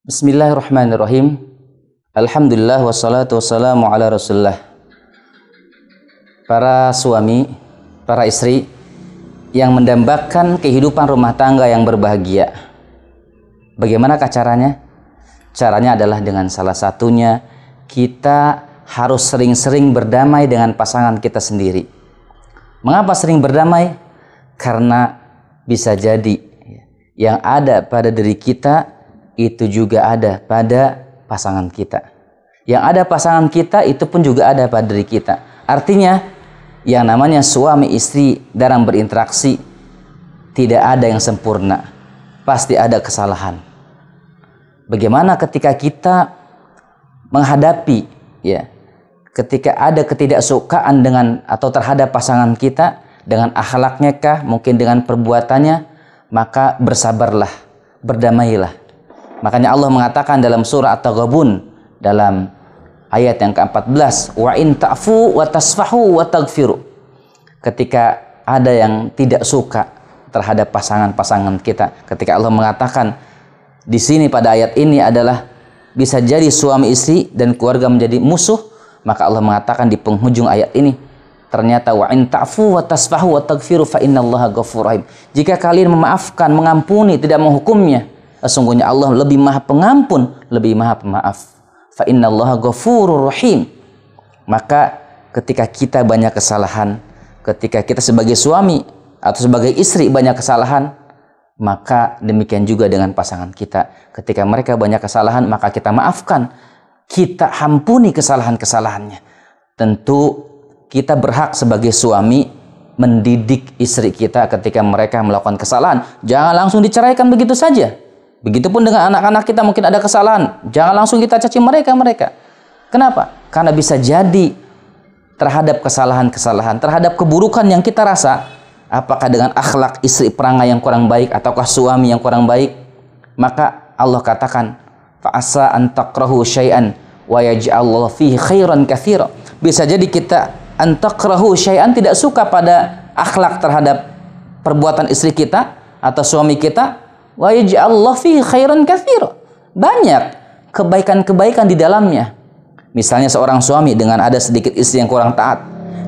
Bismillahirrahmanirrahim. Alhamdulillah wassalatu wassalamu ala Rasulullah. Para suami, para istri yang mendambakan kehidupan rumah tangga yang berbahagia. Bagaimanakah caranya? Caranya adalah dengan salah satunya kita harus sering-sering berdamai dengan pasangan kita sendiri. Mengapa sering berdamai? Karena bisa jadi yang ada pada diri kita itu juga ada pada pasangan kita. Yang ada pasangan kita itu pun juga ada pada diri kita. Artinya yang namanya suami istri dalam berinteraksi tidak ada yang sempurna. Pasti ada kesalahan. Bagaimana ketika kita menghadapi ketika ada ketidaksukaan dengan atau terhadap pasangan kita dengan akhlaknya kah, mungkin dengan perbuatannya, maka bersabarlah, berdamailah. Makanya Allah mengatakan dalam surah At-Taghabun dalam ayat yang ke-14, wa in ta'fu wa tasfahu wa taghfiru. Ketika ada yang tidak suka terhadap pasangan-pasangan kita, ketika Allah mengatakan di sini pada ayat ini adalah bisa jadi suami istri dan keluarga menjadi musuh, maka Allah mengatakan di penghujung ayat ini ternyata wa in ta'fu wa tasfahu wa taghfiru fa innallaha ghafurur rahim. Jika kalian memaafkan, mengampuni, tidak menghukumnya, sesungguhnya Allah lebih Maha Pengampun, lebih Maha Pemaaf. Fa innallaha ghafurur rahim. Maka ketika kita banyak kesalahan, ketika kita sebagai suami atau sebagai istri banyak kesalahan, maka demikian juga dengan pasangan kita. Ketika mereka banyak kesalahan, maka kita maafkan, kita ampuni kesalahan-kesalahannya. Tentu kita berhak sebagai suami mendidik istri kita ketika mereka melakukan kesalahan. Jangan langsung diceraikan begitu saja. Begitupun dengan anak-anak kita mungkin ada kesalahan. Jangan langsung kita caci mereka. Kenapa? Karena bisa jadi terhadap kesalahan-kesalahan, terhadap keburukan yang kita rasa, apakah dengan akhlak istri perangai yang kurang baik ataukah suami yang kurang baik, maka Allah katakan fa'asa an takrahu syai'an wa yaj'allahu fihi khairan katsira. Bisa jadi kita an takrahu syai'an, tidak suka pada akhlak terhadap perbuatan istri kita atau suami kita, wa yaj'allahu fihi khairan katsira. Banyak kebaikan-kebaikan di dalamnya. Misalnya seorang suami dengan ada sedikit istri yang kurang taat,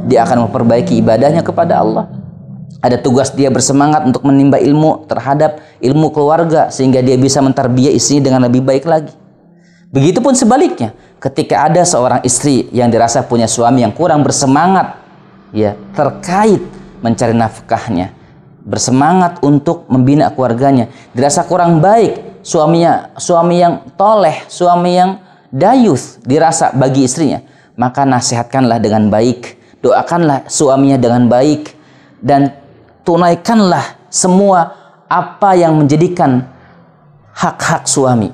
dia akan memperbaiki ibadahnya kepada Allah. Ada tugas dia bersemangat untuk menimba ilmu terhadap ilmu keluarga sehingga dia bisa mentarbiah istrinya dengan lebih baik lagi. Begitupun sebaliknya, ketika ada seorang istri yang dirasa punya suami yang kurang bersemangat terkait mencari nafkahnya, bersemangat untuk membina keluarganya, dirasa kurang baik, suami yang toleh, suami yang dayus dirasa bagi istrinya, maka nasihatkanlah dengan baik, doakanlah suaminya dengan baik, dan tunaikanlah semua apa yang menjadikan hak-hak suami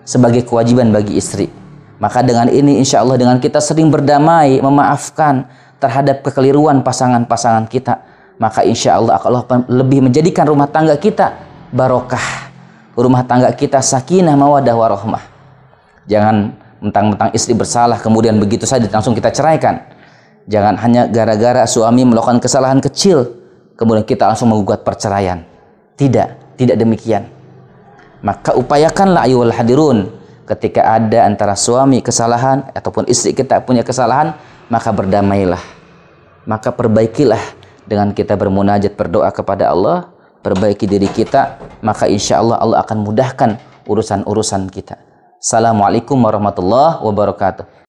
sebagai kewajiban bagi istri. Maka dengan ini insya Allah, dengan kita sering berdamai, memaafkan terhadap kekeliruan pasangan-pasangan kita, maka insya Allah lebih menjadikan rumah tangga kita barokah, rumah tangga kita sakinah, mawadah, warahmah. Jangan mentang-mentang istri bersalah kemudian begitu saja langsung kita ceraikan. Jangan hanya gara-gara suami melakukan kesalahan kecil kemudian kita langsung menggugat perceraian. Tidak demikian. Maka upayakanlah ayyuhal hadirun, ketika ada antara suami kesalahan ataupun istri kita punya kesalahan, maka berdamailah. Maka perbaikilah dengan kita bermunajat, berdoa kepada Allah, perbaiki diri kita, maka insya Allah Allah akan mudahkan urusan-urusan kita. Assalamualaikum warahmatullahi wabarakatuh.